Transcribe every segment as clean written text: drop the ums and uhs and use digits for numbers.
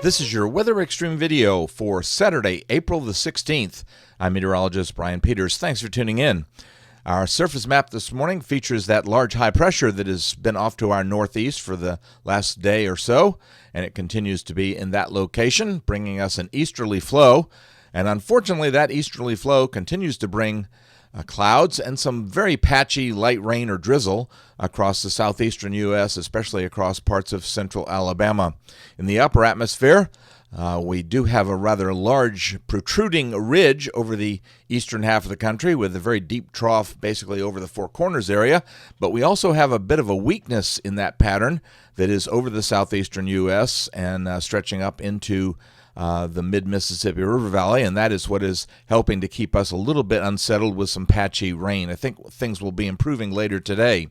This is your Weather Xtreme video for Saturday, April the 16th. I'm meteorologist Brian Peters. Thanks for tuning in. Our surface map this morning features that large high pressure that has been off to our northeast for the last day or so, and it continues to be in that location, bringing us an easterly flow. And unfortunately, that easterly flow continues to bring clouds and some very patchy light rain or drizzle across the southeastern U.S., especially across parts of central Alabama. In the upper atmosphere, we do have a rather large protruding ridge over the eastern half of the country with a very deep trough basically over the Four Corners area, but we also have a bit of a weakness in that pattern that is over the southeastern U.S. and stretching up into the mid-Mississippi River Valley, and that is what is helping to keep us a little bit unsettled with some patchy rain. I think things will be improving later today.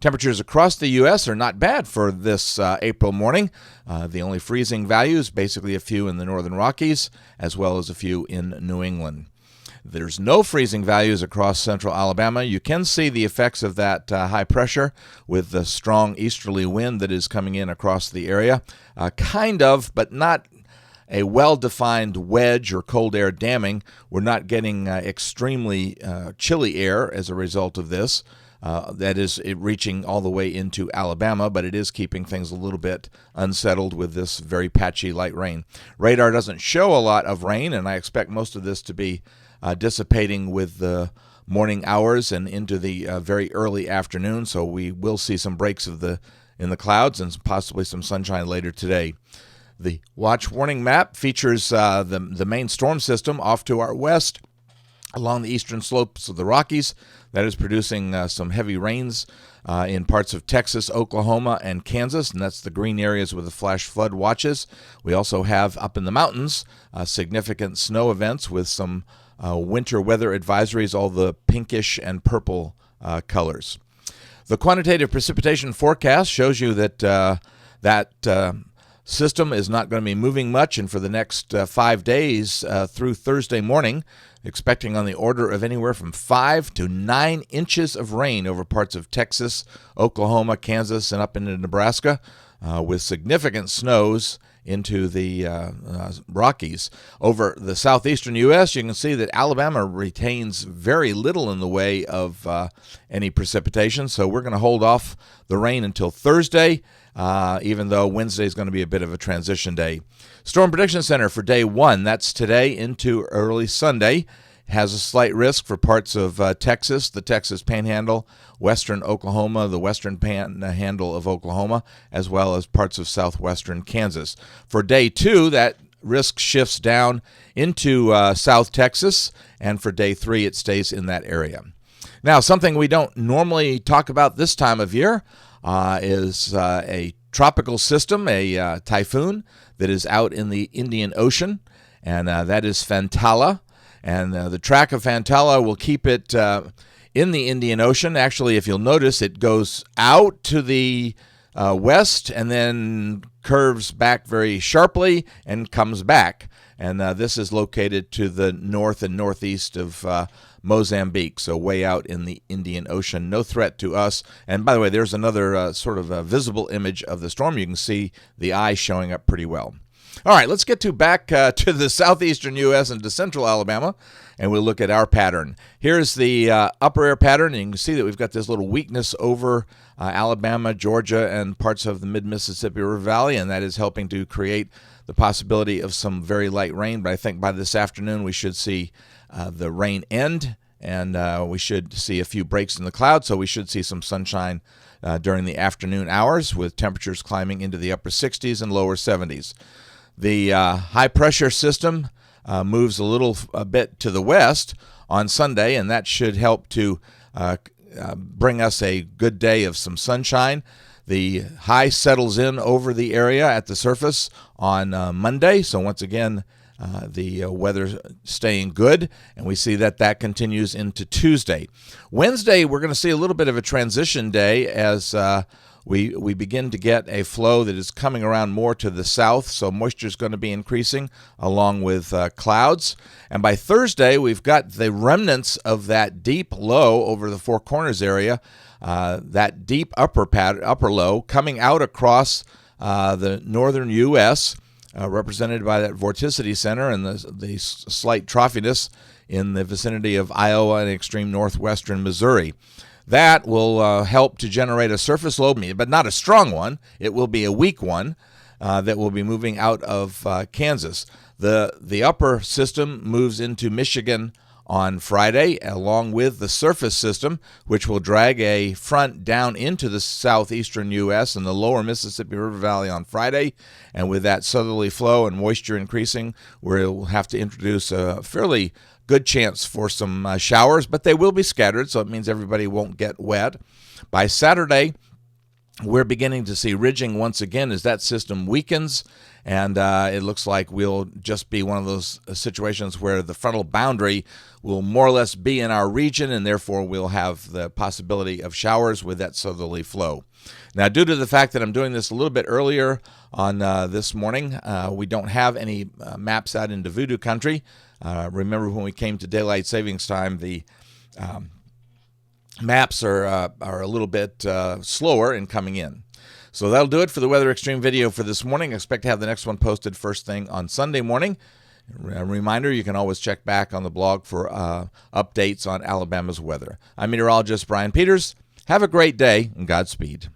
Temperatures across the U.S. are not bad for this April morning. The only freezing values, basically a few in the northern Rockies, as well as a few in New England. There's no freezing values across central Alabama. You can see the effects of that high pressure with the strong easterly wind that is coming in across the area. Kind of, but not a well-defined wedge or cold air damming. We're not getting extremely chilly air as a result of this. That is it reaching all the way into Alabama, but it is keeping things a little bit unsettled with this very patchy light rain. Radar doesn't show a lot of rain, and I expect most of this to be dissipating with the morning hours and into the very early afternoon, so we will see some breaks in the clouds and possibly some sunshine later today. The watch warning map features the main storm system off to our west along the eastern slopes of the Rockies. That is producing some heavy rains in parts of Texas, Oklahoma, and Kansas, and that's the green areas with the flash flood watches. We also have up in the mountains significant snow events with some winter weather advisories, all the pinkish and purple colors. The quantitative precipitation forecast shows you that system is not going to be moving much, and for the next 5 days through Thursday morning, expecting on the order of anywhere from 5 to 9 inches of rain over parts of Texas, Oklahoma, Kansas, and up into Nebraska, with significant snows into the Rockies. Over the southeastern U.S., you can see that Alabama retains very little in the way of any precipitation, so we're going to hold off the rain until Thursday, even though Wednesday is going to be a bit of a transition day. Storm Prediction Center for day 1, that's today into early Sunday, has a slight risk for parts of Texas, the Texas Panhandle, western Oklahoma, the western Panhandle of Oklahoma, as well as parts of southwestern Kansas. For day 2, that risk shifts down into South Texas, and for day 3, it stays in that area. Now, something we don't normally talk about this time of year is a tropical system, a typhoon that is out in the Indian Ocean, and that is Fantala. And the track of Fantala will keep it in the Indian Ocean. Actually, if you'll notice, it goes out to the west and then curves back very sharply and comes back. And this is located to the north and northeast of Mozambique, so way out in the Indian Ocean. No threat to us. And by the way, there's another sort of visible image of the storm. You can see the eye showing up pretty well. All right, let's get back to the southeastern U.S. and to central Alabama, and we'll look at our pattern. Here's the upper air pattern, and you can see that we've got this little weakness over Alabama, Georgia, and parts of the mid-Mississippi River Valley, and that is helping to create the possibility of some very light rain. But I think by this afternoon we should see the rain end, and we should see a few breaks in the clouds, so we should see some sunshine during the afternoon hours with temperatures climbing into the upper 60s and lower 70s. The high-pressure system moves a bit to the west on Sunday, and that should help to bring us a good day of some sunshine. The high settles in over the area at the surface on Monday, so once again, the weather staying good, and we see that continues into Tuesday. Wednesday, we're going to see a little bit of a transition day as we begin to get a flow that is coming around more to the south, so moisture is going to be increasing along with clouds. And by Thursday, we've got the remnants of that deep low over the Four Corners area, that deep upper low coming out across the northern U.S., represented by that vorticity center and the slight troughiness in the vicinity of Iowa and extreme northwestern Missouri. That will help to generate a surface low, but not a strong one. It will be a weak one that will be moving out of Kansas. The upper system moves into Michigan on Friday, along with the surface system, which will drag a front down into the southeastern U.S. and the lower Mississippi River Valley on Friday. And with that southerly flow and moisture increasing, we'll have to introduce a fairly good chance for some showers, but they will be scattered, so it means everybody won't get wet. By Saturday, we're beginning to see ridging once again as that system weakens, and it looks like we'll just be one of those situations where the frontal boundary will more or less be in our region, and therefore we'll have the possibility of showers with that southerly flow. Now, due to the fact that I'm doing this a little bit earlier on this morning, we don't have any maps out into Voodoo country. Remember when we came to daylight savings time, the maps are a little bit slower in coming in. So that'll do it for the Weather Xtreme video for this morning. I expect to have the next one posted first thing on Sunday morning. A reminder, you can always check back on the blog for updates on Alabama's weather. I'm meteorologist Brian Peters. Have a great day and Godspeed.